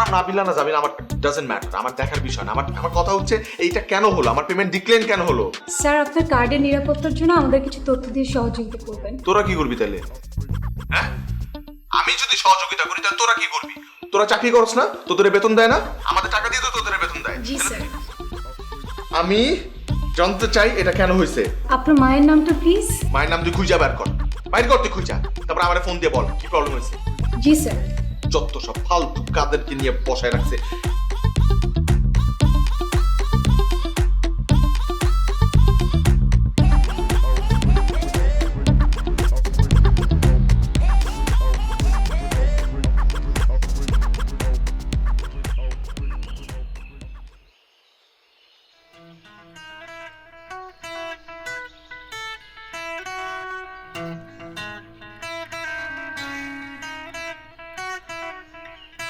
না নাবিলা না যাবিলা আমার ডাজন্ট ম্যাটার, আমার দেখার বিষয় না। আমার কথা হচ্ছে এইটা কেন হলো, আমার পেমেন্ট ডিক্লাইন কেন হলো? স্যার আপনার কার্ডের নিরাপত্তার জন্য আমাদের কিছু তথ্য দিয়ে সহযোগিতা করবেন। তোরা কি করবি তাহলে? হ্যাঁ, আমি যদি সহযোগিতা করি তাহলে তোরা কি করবি? তোরা চাকরি করছ না? তোদের বেতন দেয় না? আমাদের টাকা দিয়ে তো তোদের বেতন দেয়। জি স্যার। আমি জানতে চাই এটা কেন হয়েছে। আপনার মায়ের নামটা প্লিজ। মায়ের নাম তুই খুঁজা বের কর, বাইর কর তুই খুঁজা, তারপর আমার ফোন দিয়ে বল কি প্রবলেম হয়েছে। জি স্যার। যত সব ফালতু কাদেরকে নিয়ে বসায় রাখছে।